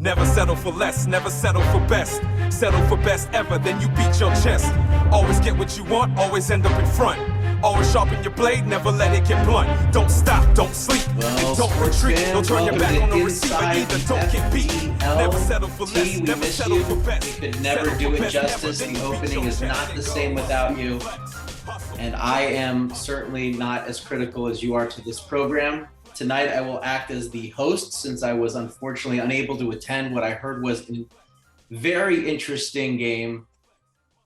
Never settle for less, never settle for best. Settle for best ever, then you beat your chest. Always get what you want, always end up in front. Always sharpen your blade, never let it get blunt. Don't stop, don't sleep, and don't retreat. Don't turn your back on the receiver either, don't get beat. Never settle for less, never settle for best. We could never do it justice. The opening is not the same without you. And I am certainly not as critical as you are to this program. Tonight, I will act as the host since I was unfortunately unable to attend what I heard was a very interesting game,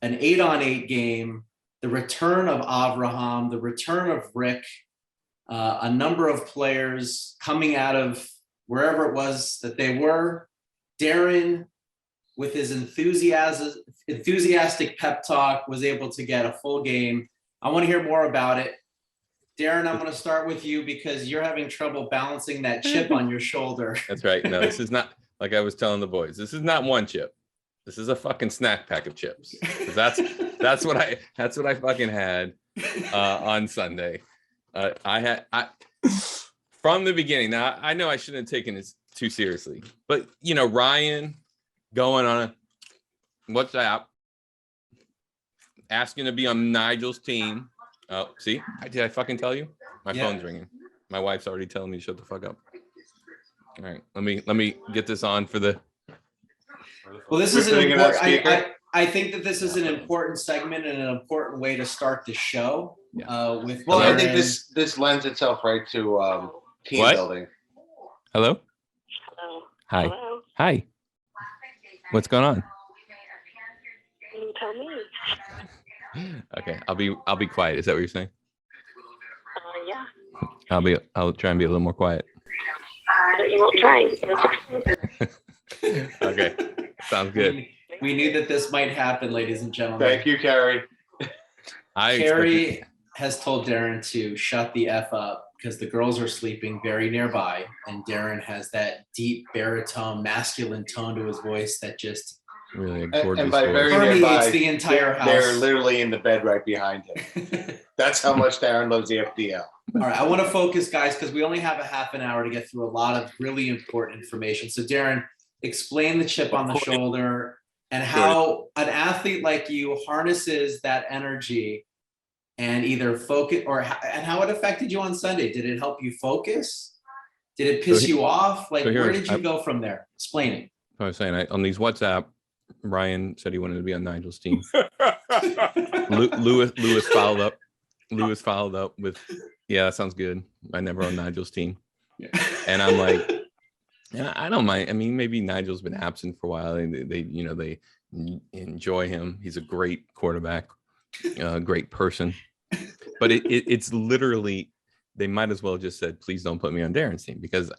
an 8-on-8 game, the return of Avraham, the return of Rick, a number of players coming out of wherever it was that they were. Darren, with his enthusiastic pep talk, was able to get a full game. I want to hear more about it. Darren, I'm going to start with you because you're having trouble balancing that chip on your shoulder. That's right. No, this is not, like I was telling the boys, this is not one chip. This is a fucking snack pack of chips. That's what I fucking had on Sunday. From the beginning. Now I know I shouldn't have taken this too seriously, but you know, Ryan going on a WhatsApp asking to be on Nigel's team. Oh, see, did I fucking tell you? My phone's ringing. My wife's already telling me to shut the fuck up. All right, let me get this on for the. Well, this is an important. I think that this is an important segment and an important way to start the show. With well, Darren. I think this lends itself right to team building. Hello. Hello. Hi. Hello. Hi. What's going on? You tell me. Okay, I'll be quiet. Is that what you're saying? Yeah. I'll try and be a little more quiet. But you won't try. Okay, sounds good. We knew that this might happen, ladies and gentlemen. Thank you, Carrie. Carrie has told Darren to shut the F up because the girls are sleeping very nearby, and Darren has that deep baritone, masculine tone to his voice that just really and by very permeates nearby, the entire house. They're literally in the bed right behind him. That's how much Darren loves the FDL. All right, I want to focus, guys, because we only have a half an hour to get through a lot of really important information. So, Darren, explain the chip on the shoulder and how an athlete like you harnesses that energy and either focus and how it affected you on Sunday. Did it help you focus? Did it piss you off? Like, where did you go from there? Explain it. I was saying, on these WhatsApp, Ryan said he wanted to be on Nigel's team. Lewis followed up. Lewis followed up with, yeah, that sounds good. I never on Nigel's team. Yeah. And I'm like, yeah, I don't mind. I mean, maybe Nigel's been absent for a while, and they enjoy him. He's a great quarterback, great person. But it's literally, they might as well just said, please don't put me on Darren's team, because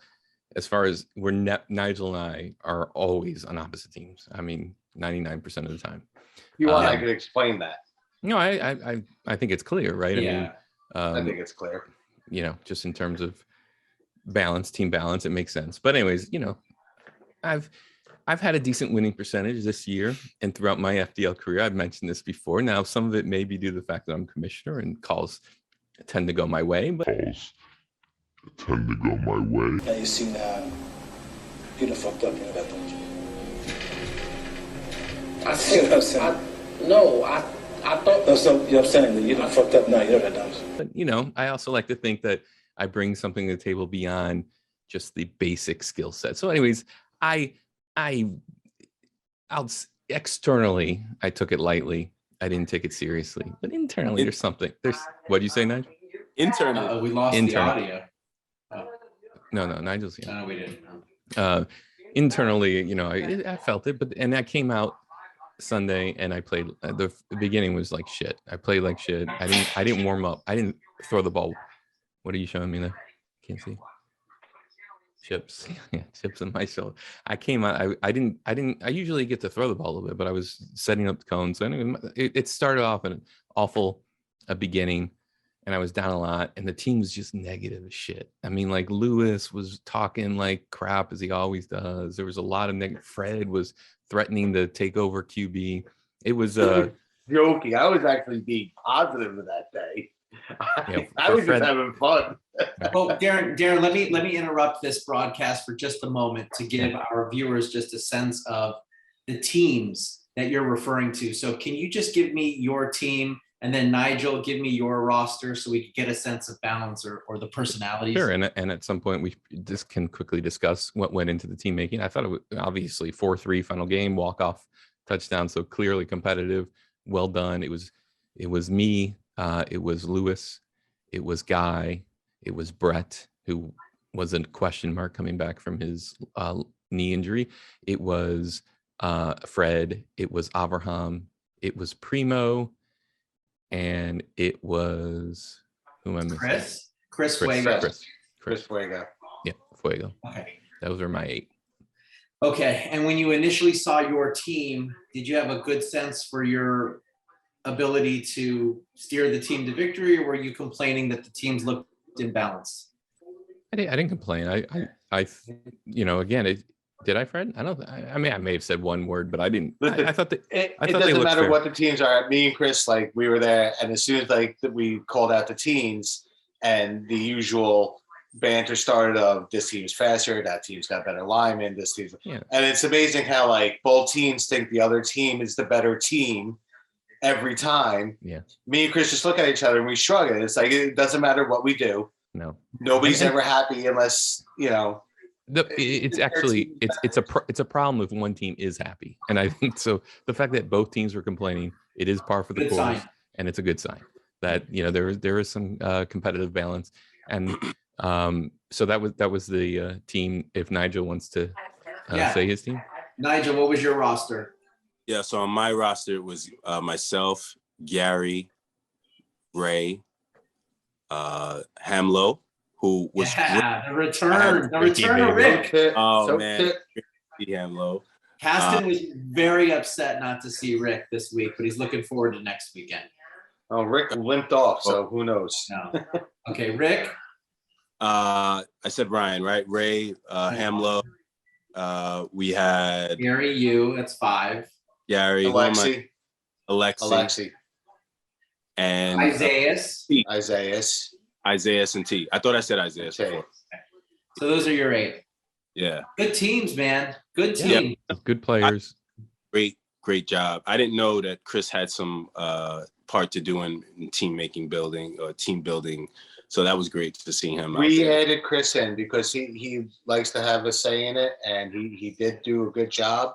as far as Nigel and I are always on opposite teams. I mean, 99% of the time. You want I could explain that. No, I think it's clear, right? Yeah. I mean, I think it's clear. You know, just in terms of balance, team balance, it makes sense. But anyways, you know, I've had a decent winning percentage this year and throughout my FDL career. I've mentioned this before. Now, some of it may be due to the fact that I'm commissioner and calls tend to go my way, but Yeah, you seen you done fucked up, you know that, don't you? I thought that's what I'm saying. You done fucked up now, you know that, don't you? But you know, I also like to think that I bring something to the table beyond just the basic skill set. So anyways, externally, I took it lightly. I didn't take it seriously, but internally there's something. What do you say, Nigel? Internally. We lost the audio. No, Nigel's here. No, we didn't. Internally, you know, I felt it, and that came out Sunday, and I played. The beginning was like shit. I played like shit. I didn't warm up. I didn't throw the ball. What are you showing me there? Can't see. Chips. Yeah, chips on my shoulder. I came out. I usually get to throw the ball a little bit, but I was setting up the cones. So anyway, it started off an awful beginning, and I was down a lot, and the team was just negative as shit. I mean, like Lewis was talking like crap as he always does. There was a lot of negative. Fred was threatening to take over QB. It was joking. I was actually being positive that day. Yeah, I for was Fred- just having fun. Well, Darren, let me interrupt this broadcast for just a moment to give our viewers just a sense of the teams that you're referring to. So can you just give me your team, and then Nigel, give me your roster so we can get a sense of balance or the personalities? Sure, and at some point we just can quickly discuss what went into the team making. I thought it was obviously 4-3 final game, walk off touchdown, so clearly competitive, well done. It was me, it was Lewis, it was Guy, it was Brett, who was a question mark coming back from his knee injury. It was Fred, it was Abraham, it was Primo, and it was who am I missing? Chris Chris. Fuego. Chris Fuego. Yeah, Fuego. Okay. Those are my 8. Okay, and when you initially saw your team, did you have a good sense for your ability to steer the team to victory, or were you complaining that the teams looked imbalanced? I didn't complain. I you know, again, did I, Fred? I mean, I may have said one word, but I didn't. Listen, I thought that It I thought they doesn't looked matter fair. what the teams are. Me and Chris, like, we were there, and as soon as like we called out the teams, and the usual banter started of this team's faster, that team's got better linemen, this team's, Yeah. and it's amazing how like both teams think the other team is the better team every time. Yeah. Me and Chris just look at each other and we shrug it. It's like it doesn't matter what we do. No, Nobody's And- ever happy unless it's their actually team- it's a problem if one team is happy, and I think so. The fact that both teams were complaining, it is par for the Good course, sign. and it's a good sign that there is some competitive balance, and so that was the team. If Nigel wants to Yeah. say his team, Nigel, what was your roster? Yeah, so on my roster it was myself, Gary, Ray, Hamlo, who was Yeah, the I return had of Ricky, Rick. Oh man, Ricky Hamlo. Caston was very upset not to see Rick this week, but he's looking forward to next weekend. Oh, Rick limped off, so who knows? No. Okay, Rick. I said Ryan, right? Ray, Hamlo. We had Gary, you. That's 5. Gary, who am I? Alexi, Alexi, and Isaiah, and T. I thought I said Isaiah. Okay. So those are your 8. Yeah, Good teams, man. Good Yeah. team. good players. great job. I didn't know that Chris had some part to do in team building, so that was great to see him. We out there. added Chris in because he likes to have a say in it, and he did do a good job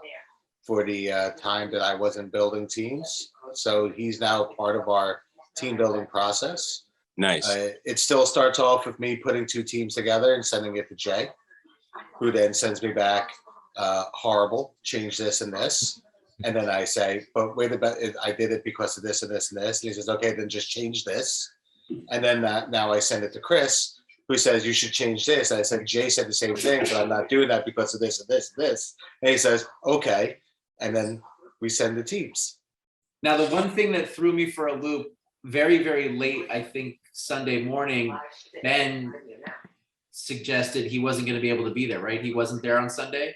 for the time that I wasn't building teams. So he's now part of our team building process. Nice. It still starts off with me putting 2 teams together and sending it to Jay, who then sends me back, horrible, change this and this. And then I say, but wait a minute, I did it because of this and this and this. And he says, okay, then just change this. And then now I send it to Chris, who says, you should change this. And I said, Jay said the same thing, but I'm not doing that because of this and this and this. And he says, okay. And then we send the teams. Now, the one thing that threw me for a loop very, very late, I think Sunday morning, Ben suggested he wasn't going to be able to be there, right? He wasn't there on Sunday.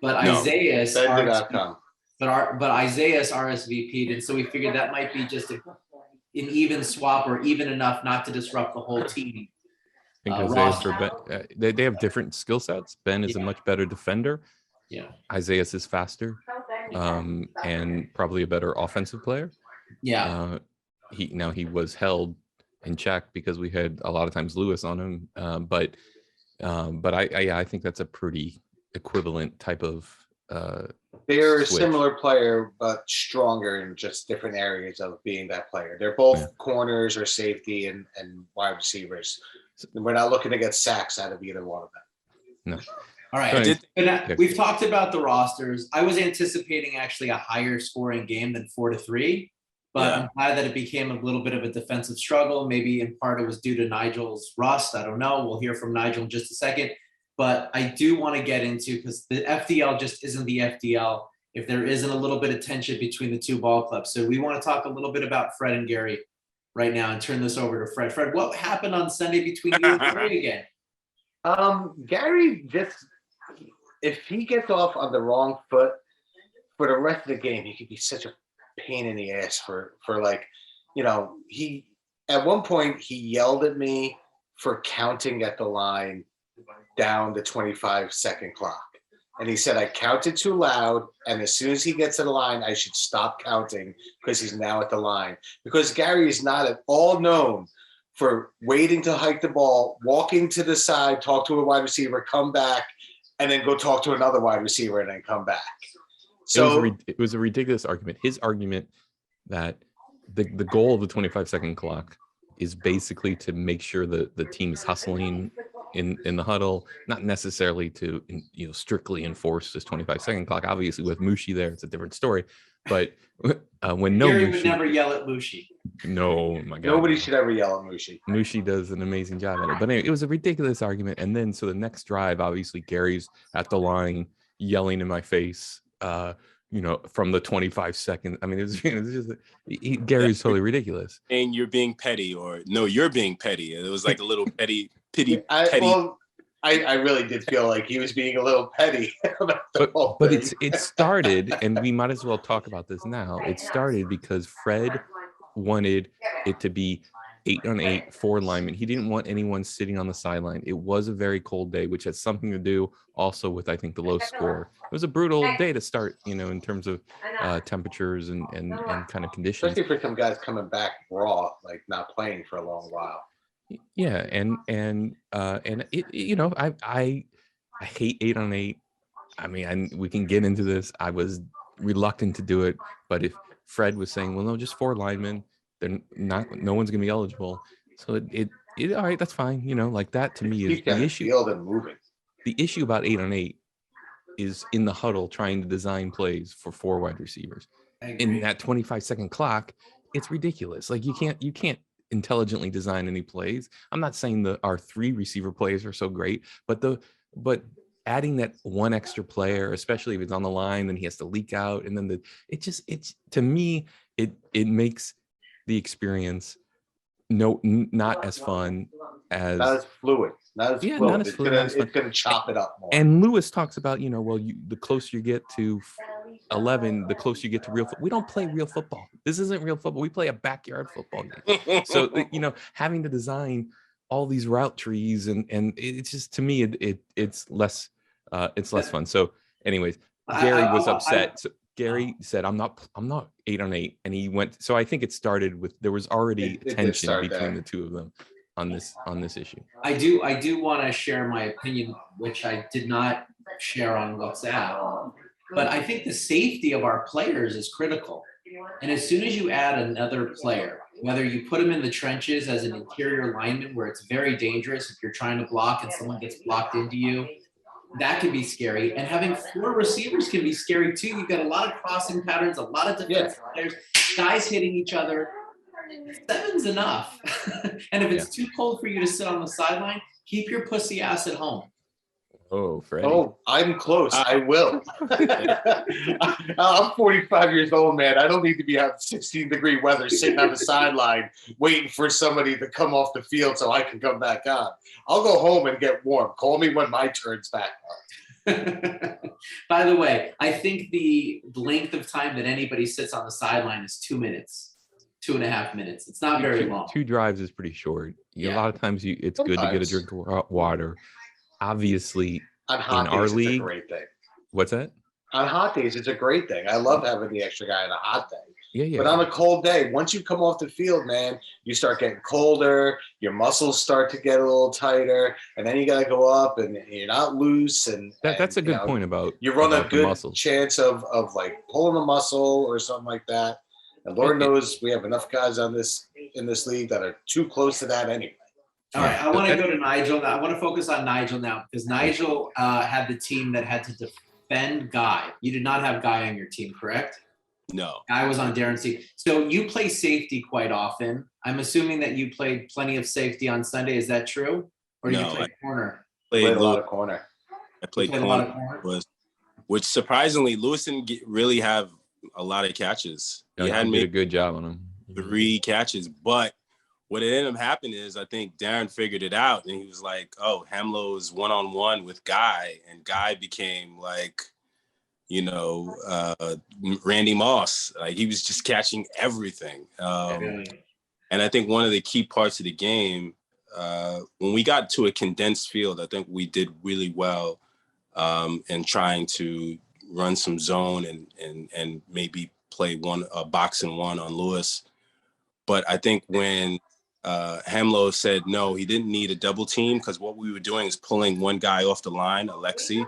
But No. Isaiah's Ben did not come. but Isaiah's RSVP'd, and so we figured that might be just an even swap or even enough not to disrupt the whole team. I think Ross- Isaiah's for Ben, they have different skill sets. Ben is a Yeah. much better defender. Yeah. Isaiah's is faster, and probably a better offensive player. Yeah. He was held in check because we had a lot of times Lewis on him, but I think that's a pretty equivalent type of They're a switch. similar player, but stronger in just different areas of being that player. They're both Yeah. corners or safety and wide receivers. We're not looking to get sacks out of either one of them. All right. Right. And, we've talked about the rosters. I was anticipating actually a higher scoring game than 4-3, but Yeah. I'm glad that it became a little bit of a defensive struggle. Maybe in part it was due to Nigel's rust. I don't know. We'll hear from Nigel in just a second. But I do want to get into, because the FDL just isn't the FDL if there isn't a little bit of tension between the two ball clubs. So we want to talk a little bit about Fred and Gary right now and turn this over to Fred. Fred, what happened on Sunday between you and Gary again? Gary just, if he gets off on the wrong foot for the rest of the game, he could be such a pain in the ass for like, he at one point he yelled at me for counting at the line down the 25-second clock. And he said I counted too loud, and as soon as he gets to the line, I should stop counting because he's now at the line. Because Gary is not at all known for waiting to hike the ball, walking to the side, talk to a wide receiver, come back, and then go talk to another wide receiver and then come back. So it was a ridiculous argument. His argument that the goal of the 25-second clock is basically to make sure that the team is hustling in the huddle, not necessarily to strictly enforce this 25-second clock. Obviously, with Mushi there, it's a different story. But when Gary would never yell at Mushi. No, my God, nobody should ever yell at Mushi. Mushi does an amazing job at it. But anyway, it was a ridiculous argument. And then so the next drive, obviously, Gary's at the line yelling in my face. From the 25 seconds. I mean, it's just Gary's totally ridiculous. And you're being petty, or no, you're being petty. It was like a little petty. I really did feel like he was being a little petty about the whole but thing. it started, and we might as well talk about this now. It started because Fred wanted it to be 8-on-8, 4 linemen. He didn't want anyone sitting on the sideline. It was a very cold day, which has something to do also with, I think, the low score. It was a brutal day to start, in terms of temperatures and kind of conditions. Especially for some guys coming back raw, like not playing for a long while. Yeah, and it, I hate 8-on-8. I mean, we can get into this. I was reluctant to do it, but if Fred was saying, well, no, just 4 linemen, they're not, no one's gonna be eligible. So it all right, that's fine. Like that to me is the issue. Field and moving. The issue about 8-on-8 is in the huddle trying to design plays for 4 wide receivers. In that 25-second clock, it's ridiculous. Like you can't intelligently design any plays. I'm not saying our 3 receiver plays are so great, but adding that one extra player, especially if it's on the line, then he has to leak out, and then it's to me it makes the experience not as fun as not as fluid. Not as fluid. Not as fluid. It's gonna chop it up more. And Lewis talks about, the closer you get to 11, the closer you get to real football. We don't play real football. This isn't real football. We play a backyard football game. So, having to design all these route trees and it's just, to me, it's less fun. So anyways, Gary was upset. So Gary said, I'm not 8-on-8. And he went, so I think it started with, there was already tension between the two of them on this issue. I do want to share my opinion, which I did not share on WhatsApp, but I think the safety of our players is critical. And as soon as you add another player, whether you put them in the trenches as an interior lineman where it's very dangerous if you're trying to block and someone gets blocked into you, that can be scary. And having 4 receivers can be scary too. You've got a lot of crossing patterns, a lot of defensive players, guys hitting each other. 7's enough. And if it's too cold for you to sit on the sideline, keep your pussy ass at home. Oh, Freddie. Oh, I'm close. I will. I'm 45 years old, man. I don't need to be out 16-degree weather sitting on the sideline waiting for somebody to come off the field so I can come back on. I'll go home and get warm. Call me when my turn's back on. By the way, I think the length of time that anybody sits on the sideline is 2 minutes. 2.5 minutes. It's not very long. 2 drives is pretty short. A lot of times it's good to get a drink of water. Obviously, on hot in our days, league, it's a great thing. What's that? On hot days, it's a great thing. I love having the extra guy on a hot day. Yeah. But on a cold day, once you come off the field, man, you start getting colder. Your muscles start to get a little tighter, and then you got to go up, and you're not loose. And that's a good point about you run a good muscles. chance of like pulling a muscle or something like that. And Lord knows we have enough guys in this league that are too close to that anyway. All right, I want to go to Nigel now. I want to focus on Nigel now because Nigel had the team that had to defend Guy. You did not have Guy on your team, correct? No. Guy was on Darren's team. So you play safety quite often. I'm assuming that you played plenty of safety on Sunday. Is that true? Or do you play corner? Played a lot of corner. I played corner, which surprisingly, Lewis didn't really have a lot of catches. He had made a good job on him. 3 catches, but what ended up happening is I think Darren figured it out, and he was like, "Oh, Hamlo's one-on-one with Guy," and Guy became like, Randy Moss. Like he was just catching everything. And I think one of the key parts of the game, when we got to a condensed field, I think we did really well in trying to run some zone and maybe play a box and one on Lewis. But I think when Hamlo said no, he didn't need a double team, because what we were doing is pulling one guy off the line, Alexi,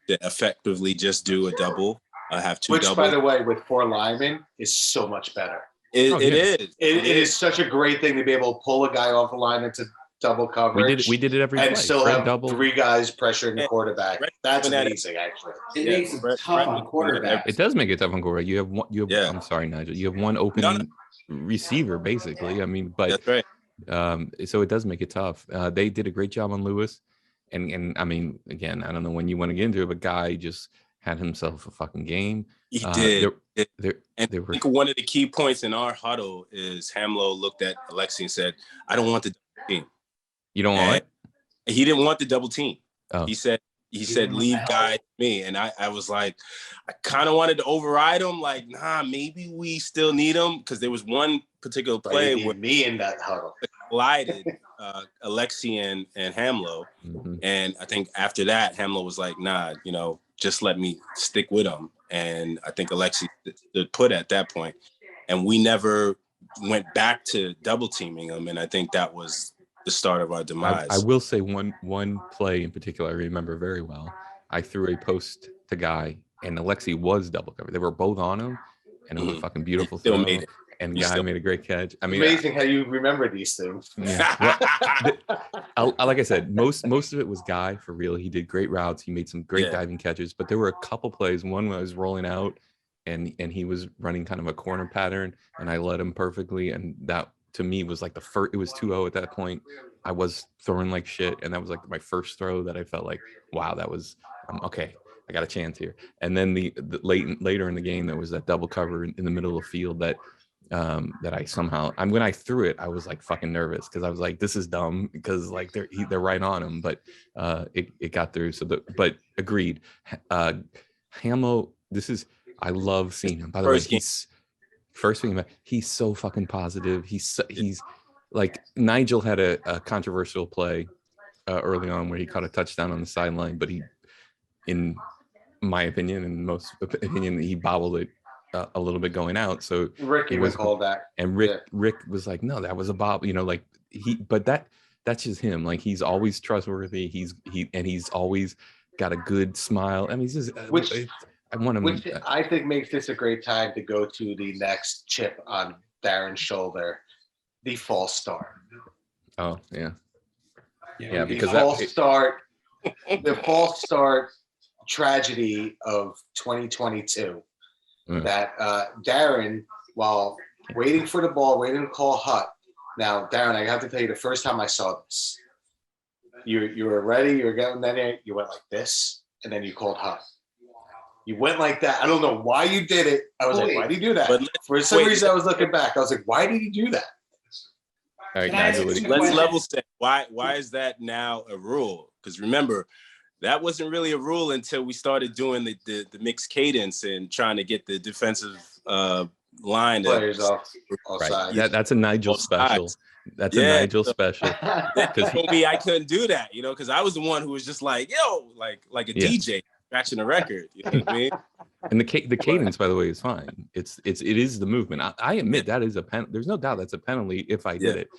to effectively just do a double, have two Which, doubles. by the way, with 4 linemen is so much better. It is. It is such a great thing to be able to pull a guy off the line into double coverage. We did it every and play. still Fred have double. 3 guys pressuring the quarterback. Brett That's doing that- amazing, actually. It Yeah, makes it Brett- tough on Brett- quarterbacks. It does make it tough on quarterback. You have one. Yeah. I'm sorry, Nigel. You have one open No, no. receiver, basically. I mean, but That's right. so it does make it tough. They did a great job on Lewis, and I mean, again, I don't know when you want to get into it, but Guy just had himself a fucking game. He did. And There I were, think one of the key points in our huddle is Hamlo looked at Alexi and said, I don't want the double team. you don't want And he didn't want the double team. Oh. He said, didn't want leave the Guy to me. And I was like, I kind of wanted to override him. Like, nah, maybe we still need him. Because there was one particular But play you where need me in that huddle. collided Alexi and Hamlo. Mhm. And I think after that, Hamlo was like, nah, just let me stick with him. And I think Alexi stood put at that point. And we never went back to double teaming him. And I think that was the start of our demise. I will say one play in particular I remember very well. I threw a post to Guy, and Alexi was double covered. They were both on him, and it was a Mhm. fucking beautiful He still throw. made it. And He Guy still- made a great catch. I mean, Amazing how you remember these things. yeah. Like I said, most of it was Guy for real. He did great routes. He made some great Yeah. diving catches, but there were a couple plays. One was rolling out, and he was running kind of a corner pattern, and I led him perfectly. And that to me was like the first. It was 2-0 at that point. I was throwing like shit, and that was like my first throw that I felt like, wow, that was okay. I got a chance here. And then the later in the game, there was that double cover in the middle of the field that I somehow when I threw it, I was like fucking nervous because I was like, this is dumb because like they're right on him, but it got through. But agreed. Hamo, I love seeing him. By the way, first thing, he's so fucking positive. He's like Nigel had a controversial play early on where he caught a touchdown on the sideline, but he, in my opinion and most opinion, he bobbled it a little bit going out. So Rick even called that. and Rick was like, no, that was a bob, like but that's just him. Like he's always trustworthy. He's always got a good smile. I mean, he's just I want him. Which I think makes this a great time to go to the next chip on Darren's shoulder, the false start. Oh yeah, Yeah, because The false start tragedy of 2022. Mm. That Darren, while waiting for the ball, waiting to call Hut. Now, Darren, I have to tell you, the first time I saw this, you were ready, you were getting that in, you went like this, and then you called Hut. You went like that. I don't know why you did it. I was like, why did you do that? But For some reason, I was looking back. I was like, why did he do that? all right, Can I ask Nigel, you what do Let's you- level set. Why is that now a rule? Because remember, that wasn't really a rule until we started doing the mixed cadence and trying to get the defensive line Players off right. sides. That's a Nigel Both special. sides. That's Yeah. a Nigel special. Because me, I couldn't do that, because I was the one who was just like, yo, like a Yeah. DJ scratching a record. You know what I mean? And the cadence, by the way, is fine. It is the movement. I admit that is a pen. There's no doubt that's a penalty if I did Yeah. it.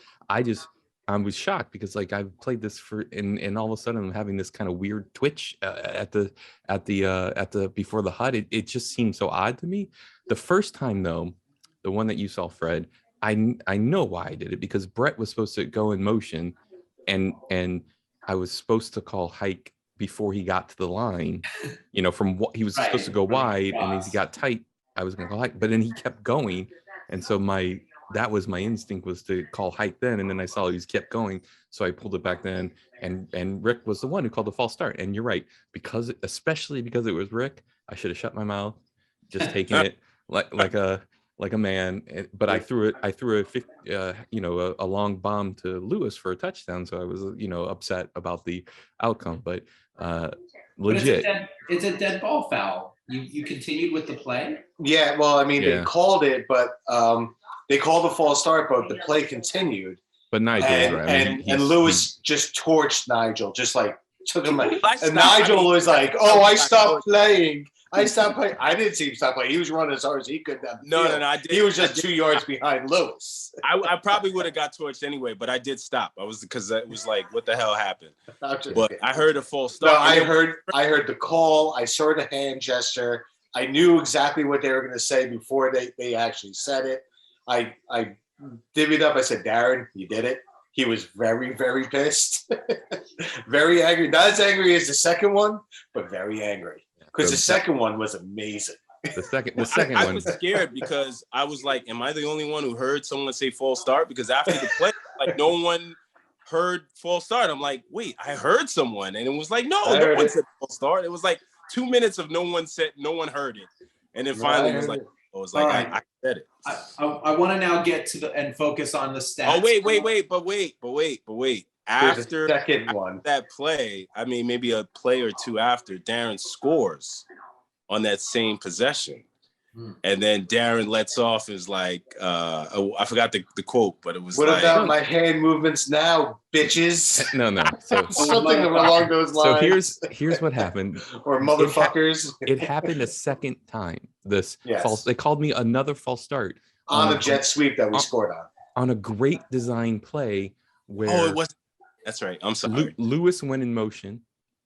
I was shocked because like I've played this and all of a sudden I'm having this kind of weird twitch at the before the HUD. It just seemed so odd to me. The first time though, the one that you saw, Fred, I know why I did it because Brett was supposed to go in motion, and I was supposed to call hike before he got to the line. From what he was supposed to go wide, and as he got tight, I was going to call hike, but then he kept going, and so that was my instinct, was to call hike then, and then I saw he kept going, so I pulled it back then, and Rick was the one who called the false start. And you're right, especially because it was Rick, I should have shut my mouth, just taking it like a man. But I threw a long bomb to Lewis for a touchdown, so I was upset about the outcome. But legit, it's a dead ball foul. You continued with the play. Yeah, well, I mean, Yeah. they called it, but They called a false start, but the play continued. But Nigel, And, right? I mean, and, he's- and Lewis just torched Nigel, just like took him. I And stopped. Nigel I mean, was like, that's- "Oh, I stopped playing. I stopped playing." I didn't see him stop playing. He was running as hard as he could down the No, field. I did. He was I just did- 2 yards behind Lewis. I probably would have got torched anyway, but I did stop. I was because it was like, what the hell happened? I'm just But kidding. I heard a false No, start. I heard the call. I saw the hand gesture. I knew exactly what they were going to say before they actually said it. I divvied up. I said, "Darren, you did it." He was very, very pissed, very angry. Not as angry as the second one, but very angry because the second one was amazing. the second I one. was scared because I was like, am I the only one who heard someone say false start? Because after the play, like no one heard false start. I'm like, wait, I heard someone. And it was like, no I heard one it. said false start. It was like 2 minutes of no one heard it. And then finally it was like, I said it. I want to now get to and focus on the stats. Oh, wait. There's a After second one. that play, I mean, maybe a play or two after, Darren scores on that same possession. And then Darren lets off is like, I forgot the quote, but it was What like, about my hand movements now, bitches? No. So Something along those so lines. here's what happened. Or motherfuckers It happened a second time. This Yes. false. They called me another false start on a jet sweep that we scored on. a great design play where oh, it wasn't. That's right. I'm sorry. Lewis went in motion.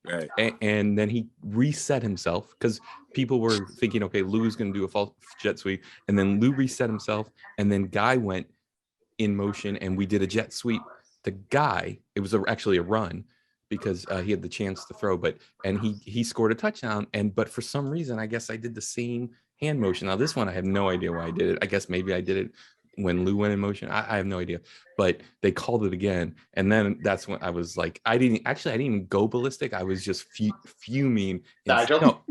Right. And then he reset himself because people were thinking, okay, Lou's going to do a false jet sweep. And then Lou reset himself. And then Guy went in motion and we did a jet sweep. The guy, it was actually a run because he had the chance to throw, and he scored a touchdown. But for some reason, I guess I did the same hand motion. Now this one, I have no idea why I did it. I guess maybe I did it when Lou went in motion. I have no idea, but they called it again. And then that's when I was like, I didn't even go ballistic. I was just fuming. Nigel? No,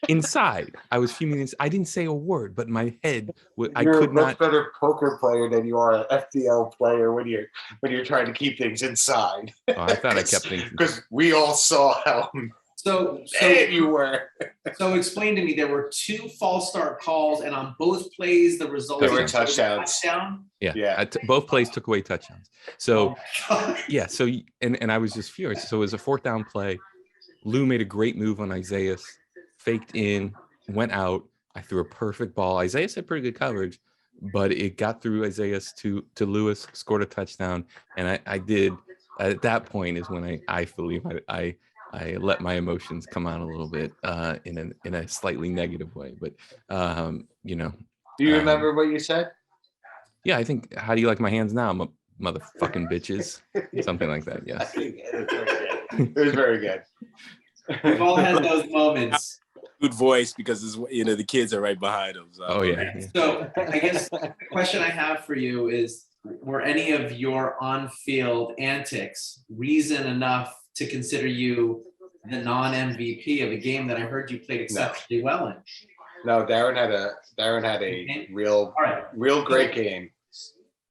inside. I was fuming. I didn't say a word, but my head, I You're could a much not. better poker player than you are an FDL player when you're trying to keep things inside. Oh, I thought I kept thinking. Because we all saw how So bad you were. So explain to me, there were 2 false start calls, and on both plays, the result There were was touchdowns. touchdown. Yeah. Both plays took away touchdowns. So Oh, yeah, so and I was just furious. So it was a 4th down play. Lou made a great move on Isaiah, faked in, went out. I threw a perfect ball. Isaiah had pretty good coverage, but it got through Isaiah to Lewis, scored a touchdown, and I did. At that point is when I believe I let my emotions come out a little bit in a slightly negative way. But you know, Do you remember what you said? yeah, I think, how do you like my hands now, motherfucking bitches? Something like that. Yes. It was very good. We've all had those moments. Good voice because the kids are right behind him. So. Oh yeah. So I guess the question I have for you is, were any of your on-field antics reason enough to consider you the non-MVP of a game that I heard you played exceptionally well in? No, Darren had a Okay. real All right. great game.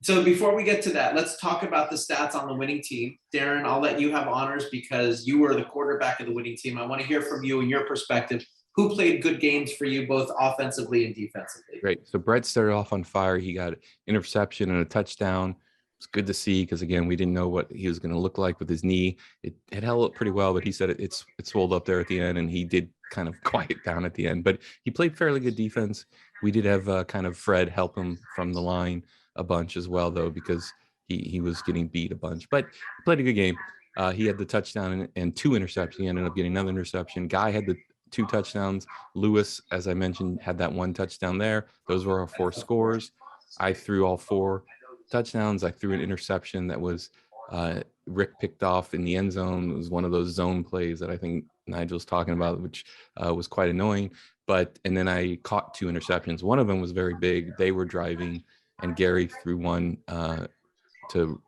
So before we get to that, let's talk about the stats on the winning team. Darren, I'll let you have honors because you were the quarterback of the winning team. I want to hear from you and your perspective. Who played good games for you, both offensively and defensively? Great. So Brett started off on fire. He got an interception and a touchdown. It's good to see because, again, we didn't know what he was going to look like with his knee. It held up pretty well, but he said it swelled up there at the end, and he did kind of quiet down at the end. But he played fairly good defense. We did have kind of Fred help him from the line a bunch as well, though, because he was getting beat a bunch. But he played a good game. He had the touchdown and 2 interceptions. He ended up getting another interception. Guy had the 2 touchdowns. Lewis, as I mentioned, had that 1 touchdown there. Those were our 4 scores. I threw all 4 touchdowns. I threw an interception that was Rick picked off in the end zone. It was one of those zone plays that I think Nigel's talking about, which was quite annoying. And then I caught 2 interceptions. One of them was very big. They were driving, and Gary threw one to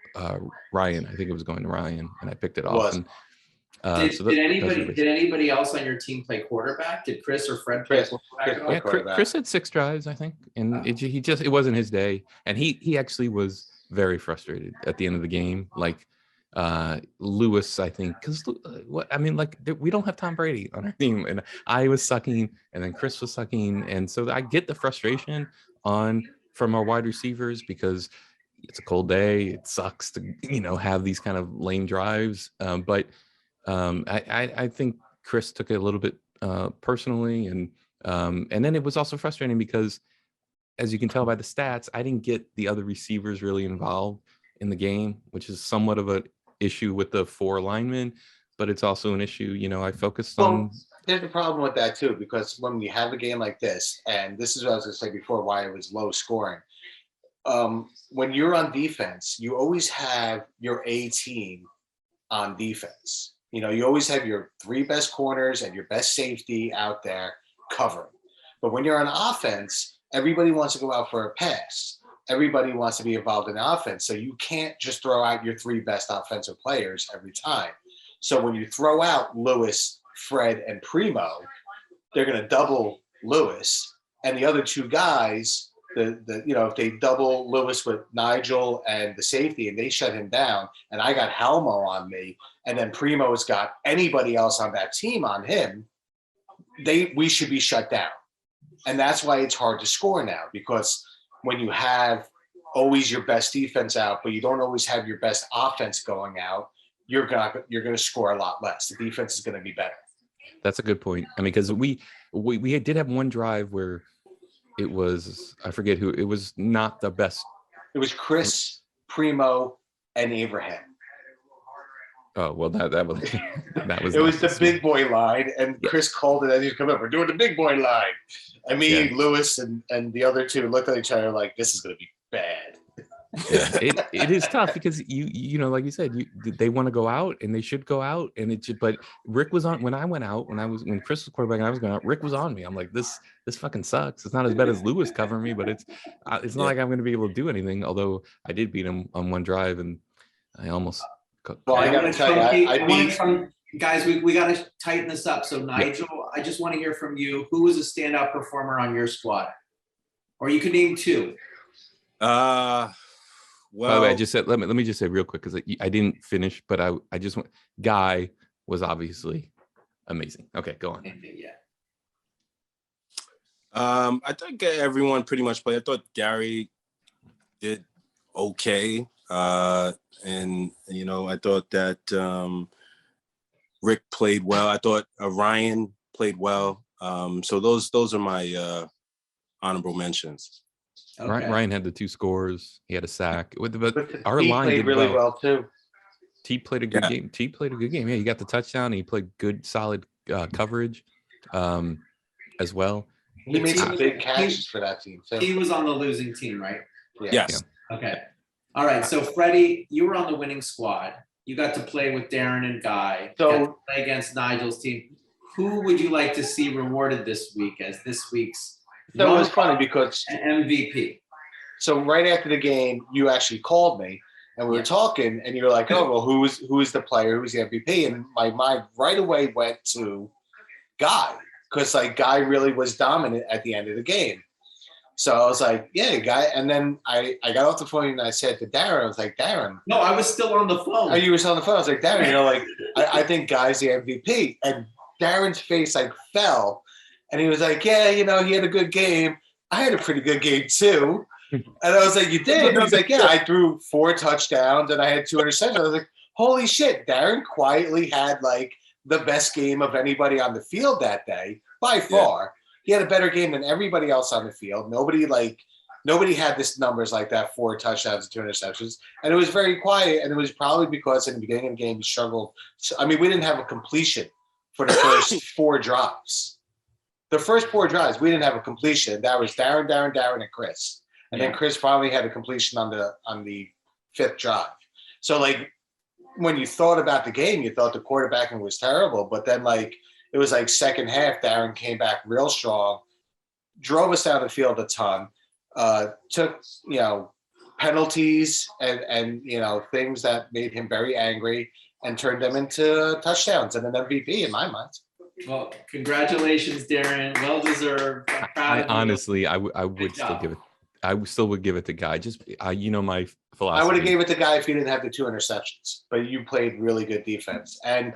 Ryan. I think it was going to Ryan, and I picked it off. And, Did anybody else on your team play quarterback? Did Chris or Fred play quarterback at all? Yeah, Chris had 6 drives, I think, and it wasn't his day, and he actually was very frustrated at the end of the game. Like Lewis, I think, because we don't have Tom Brady on our team, and I was sucking, and then Chris was sucking, and so I get the frustration on from our wide receivers because it's a cold day. It sucks to, have these kind of lame drives. But I think Chris took it a little bit personally. And then it was also frustrating because, as you can tell by the stats, I didn't get the other receivers really involved in the game, which is somewhat of an issue with the 4 linemen, but it's also an issue, I focused on. There's a problem with that too, because when we have a game like this, and this is what I was going to say before, why it was low scoring. When you're on defense, you always have your A team on defense. You always have your 3 best corners and your best safety out there covering. But when you're on offense, everybody wants to go out for a pass. Everybody wants to be involved in offense. So you can't just throw out your 3 best offensive players every time. So when you throw out Lewis, Fred, and Primo, they're going to double Lewis. And the other 2 guys, if they double Lewis with Nigel and the safety and they shut him down, and I got Halmo on me, and then Primo's got anybody else on that team on him, we should be shut down. And that's why it's hard to score now, because when you have always your best defense out, but you don't always have your best offense going out, you're going to score a lot less. The defense is going to be better. That's a good point. I mean, because we did have one drive where it was, I forget who, it was not the best. It was Chris, Primo, and Abraham. Oh, well, that was It was the big boy line, and Chris called it as he was coming up. We're doing the big boy line. I mean, Lewis and the other 2 looked at each other like, this is going to be bad. Yeah, it is tough because you know, like you said, they want to go out and they should go out, and but Rick was on when I went out, when Chris was quarterback and I was going out, Rick was on me. I'm like, this fucking sucks. It's not as bad as Lewis covering me, but it's not like I'm going to be able to do anything. Although I did beat him on one drive, and I almost. Well, I got to tell you, guys, we got to tighten this up. So Nigel, I just want to hear from you. Who was a standout performer on your squad, or you could name 2. Well, by the way, I just said, let me just say real quick, because I didn't finish, but I just want, Guy was obviously amazing. Okay, go on. Yeah. I think everyone pretty much played. I thought Gary did okay. And, I thought that Rick played well. I thought Ryan played well. So those are my honorable mentions. Okay. Ryan had the 2 scores. He had a sack. But our He line played did really well too. T played a good game. T played a good game. Yeah, he got the touchdown. He played good, solid coverage as well. He made some big catches for that team too. He was on the losing team, right? Yeah. Yes. Okay. All right. So Freddie, you were on the winning squad. You got to play with Darren and Guy. So- You got to play against Nigel's team. Who would you like to see rewarded this week as this week's So it was funny because MVP? so right after the game, you actually called me and we were talking, and you're like, "Oh, well, who's the player? Who's the MVP?" And my mind right away went to Guy, because Guy really was dominant at the end of the game. So I was like, "Yeah, Guy." And then I got off the phone and I said to Darren, "I was like, Darren." No, I was still on the phone. Oh, you were still on the phone. I was like, Darren, I think Guy's the MVP. And Darren's face fell. And he was like, yeah, he had a good game. I had a pretty good game too. And I was like, you did? And he was like, yeah, I threw 4 touchdowns and I had 2 interceptions. I was like, holy shit, Darren quietly had the best game of anybody on the field that day by far. Yeah. He had a better game than everybody else on the field. Nobody had this numbers like that, 4 touchdowns and 2 interceptions. And it was very quiet. And it was probably because in the beginning of the game, he struggled. I mean, we didn't have a completion for the first 4 drives. The first 4 drives, we didn't have a completion. That was Darren, and Chris. And then Chris finally had a completion on the 5th drive. So when you thought about the game, you thought the quarterbacking was terrible. But then it was second half, Darren came back real strong, drove us down the field a ton, took penalties and things that made him very angry, and turned them into touchdowns and an MVP in my mind. Well, congratulations, Darren. Well deserved. I'm proud of you. Honestly, I would still give it. I still would give it to Guy. Just my philosophy. I would have gave it to Guy if he didn't have the 2 interceptions. But you played really good defense, and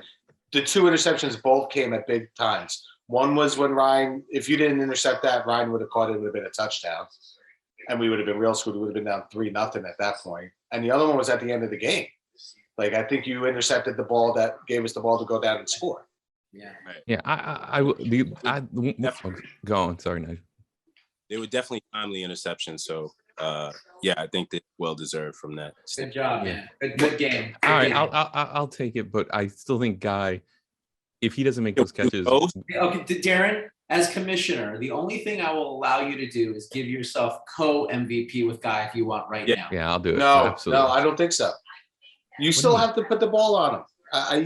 the 2 interceptions both came at big times. One was when Ryan, if you didn't intercept that, Ryan would have caught it. It would have been a touchdown. and we would have been real screwed. We would have been down 3-0 at that point. And the other one was at the end of the game. Like, I think you intercepted the ball that gave us the ball to go down and score. Yeah. Yeah, go on. Sorry, Nigel. They were definitely timely interceptions. So yeah, I think they well deserved from that. Good job, man. Good game. All right, game. I'll take it, but I still think Guy, if he doesn't make those catches, Okay, Darren, as commissioner, the only thing I will allow you to do is give yourself co-MVP with Guy if you want right now. yeah, I'll do it. No, Absolutely. no, I don't think so. You still have to put the ball on him.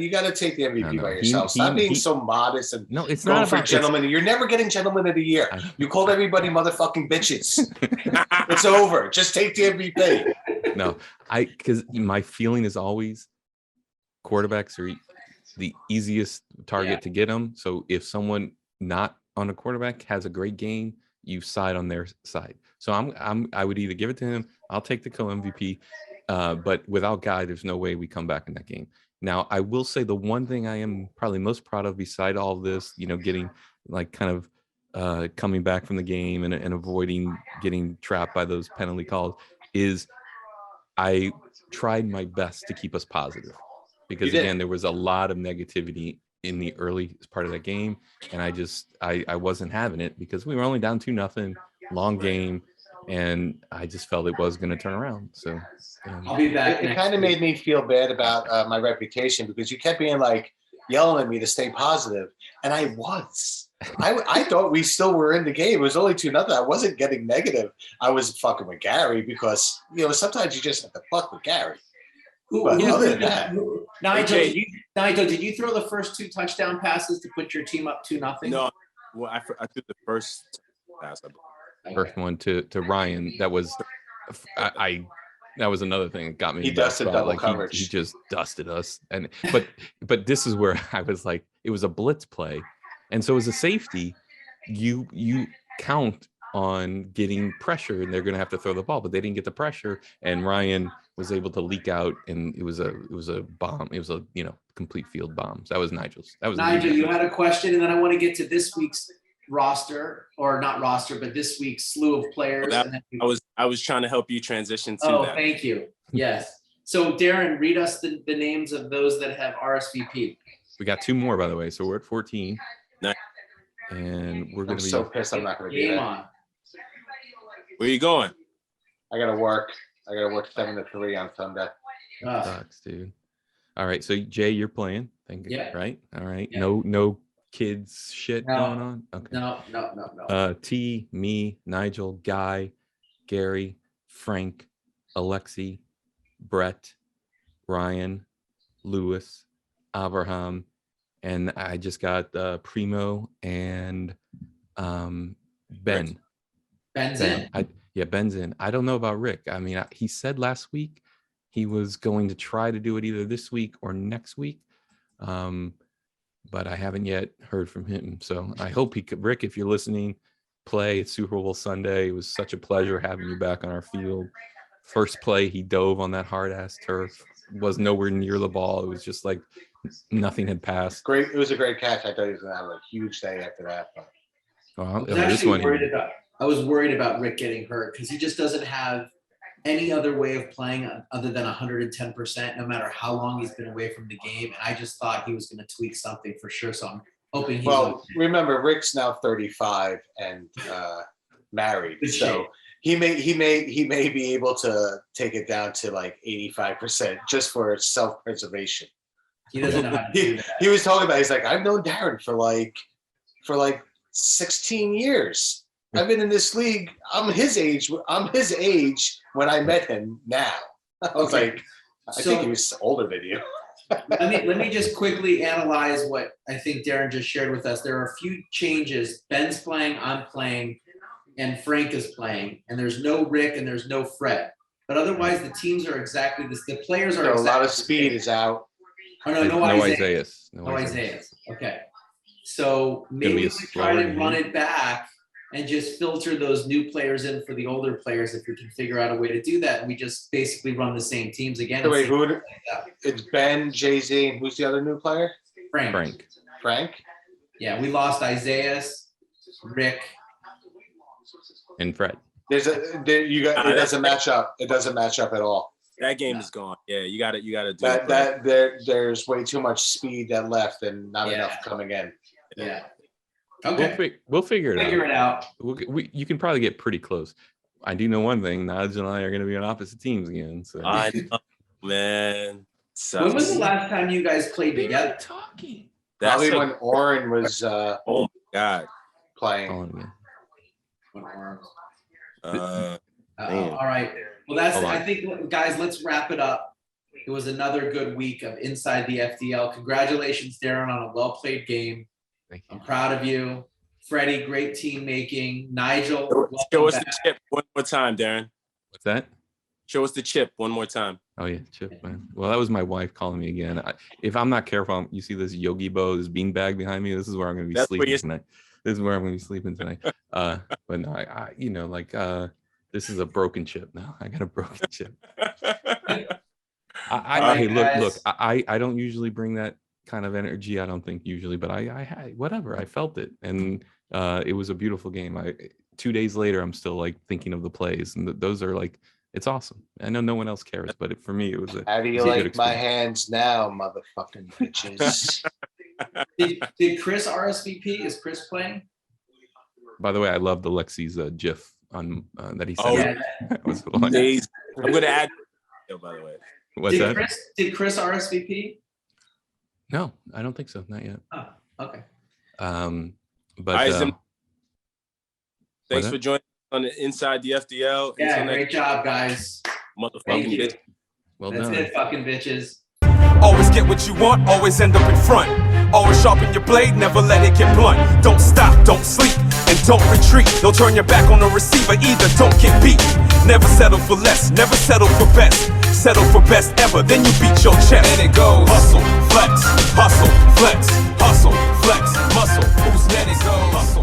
You got to take the MVP No, by he- yourself. Stop he- being he- so modest and No, it's going not for about gentlemen. You're never getting gentleman of the year. You called everybody motherfucking bitches. It's over. Just take the MVP. No, because my feeling is always quarterbacks are the easiest target Yeah. to get them. So if someone not on a quarterback has a great game, you side on their side. So I would either give it to him. I'll take the co-MVP, but without Guy, there's no way we come back in that game. Now, I will say the one thing I am probably most proud of, beside all of this, getting like kind of coming back from the game and avoiding getting trapped by those penalty calls, is I tried my best to keep us positive, because You did. again, there was a lot of negativity in the early part of that game, and I wasn't having it because we were only down 2-0, long game, and I just felt it was going to turn around. So I'll be back. It kind of made me feel bad about my reputation, because you kept being like yelling at me to stay positive, and I was. I thought we still were in the game. It was only 2-0. I wasn't getting negative. I was fucking with Gary, because sometimes you just have to fuck with Gary. But other than that, Nigel, did you throw the first 2 touchdown passes to put your team up 2-0? No, well, I threw the first pass. I believe. first one to Ryan, that was that was another thing that got me. He in that dusted spot. double Like, coverage. He just dusted us, and but this is where I was like, it was a blitz play, and so as a safety, you count on getting pressure, and they're going to have to throw the ball, but they didn't get the pressure, and Ryan was able to leak out, and it was a bomb. It was a complete field bomb. So that was Nigel's. That was Nigel, you had a question, and then I want to get to this week's roster, or not roster, but this week's slew of players. That- and then I was trying to help you transition to that. thank you. Yes. So Darren, read us the names of those that have RSVP. We got 2 more, by the way, so we're at 14. Nice. And we're going I'm to be so pissed I'm not going to do Game that. on. Where you going? I got to work. I got to work 7 to 3 on Sunday. sucks, dude. All right, so Jay, you're playing. Thank you. Yeah. Right. All right. Yeah. No kids shit No. going on. Okay. No. T, me, Nigel, Guy, Gary, Frank, Alexi, Brett, Ryan, Lewis, Abraham, and I just got Primo and Ben. Ben's in. Ben's in. I don't know about Rick. I mean, he said last week he was going to try to do it either this week or next week. But I haven't yet heard from him. So I hope he could. Rick, if you're listening, play. It's Super Bowl Sunday. It was such a pleasure having you back on our field. First play, he dove on that hard ass turf. Was nowhere near the ball. It was just like nothing had passed. Great. It was a great catch. I thought he was going to have a huge day after that. But I was worried about Rick getting hurt because he just doesn't have any other way of playing other than 110%, no matter how long he's been away from the game. And I just thought he was going to tweak something for sure. So I'm hoping he's well, okay. remember, Rick's now 35 and married, Good so shape. he may be able to take it down to like 85% just for self-preservation. He doesn't know how to do that. He was talking about. He's like, I've known Darren for like 16 years. I've been in this league. I'm his age when I met him. Now I was Okay. like, I So- think he was older than you. Let me just quickly analyze what I think Darren just shared with us. There are a few changes. Ben's playing, I'm playing, and Frank is playing. And there's no Rick and there's no Fred. But otherwise, the teams are exactly this. The players are So a exactly lot of the speed same. is out. Oh, no No Isaiah. Isaiah. No Isaiah. Okay. So be maybe a we try slower to game. run it back and just filter those new players in for the older players if we can figure out a way to do that. And we just basically run the same teams again. So and wait, see who? what like that. It's Ben, Jay-Z, and who's the other new player? Frank. Frank. Yeah, we lost Isaiah, Rick, And Fred. It doesn't match up. It doesn't match up at all. That game is gone. Yeah, you got to do it. There's way too much speed that left and not enough coming in. Yeah. Okay. We'll figure it Figure out. it out. You can probably get pretty close. I do know one thing: Naj and I are going to be on opposite teams again. So I know, man. When was the last time you guys played together? talking? Probably when Oren was oh my God. playing. Man. All right. Well, that's. Hold on. I think, guys, let's wrap it up. It was another good week of Inside the FDL. Congratulations, Darren, on a well-played game. Thank you. I'm proud of you. Freddie, great team making. Nigel, Show welcome us the back. chip one more time, Darren. What's that? Show us the chip one more time. Oh yeah, Chip, man. Well, that was my wife calling me again. If I'm not careful, you see this Yogi Bo, this beanbag behind me. This is where I'm going to be That's where sleeping you're- tonight. This is where I'm going to be sleeping tonight. But no, this is a broken chip now. I got a broken chip. Hey, look. I don't usually bring that kind of energy. I don't think usually, but I had whatever. I felt it, and it was a beautiful game. 2 days later, I'm still like thinking of the plays, and those are like. It's awesome. I know no one else cares, but for me, it was a. How do you it was a good like my experience. hands now, motherfucking bitches? Did Chris RSVP? Is Chris playing? By the way, I love the Lexi's GIF on that he sent. Oh, me. Yeah. That was hilarious. Days. I'm going to add. By the way. What's that? Did Chris RSVP? No, I don't think so. Not yet. Oh, okay. But Eisen, thanks that? for joining on the Inside the FDL. Yeah, Until great next job, guys. Thank motherfucking you. bitch. well That's done. it, fucking bitches. Always get what you want, always end up in front. Always sharpen your blade, never let it get blunt. Don't stop, don't sleep, and don't retreat. Don't turn your back on the receiver either, don't get beat. Never settle for less, never settle for best. Settle for best ever, then you beat your chest. And it goes hustle, flex, muscle, muscle. Who's let it go? Hustle,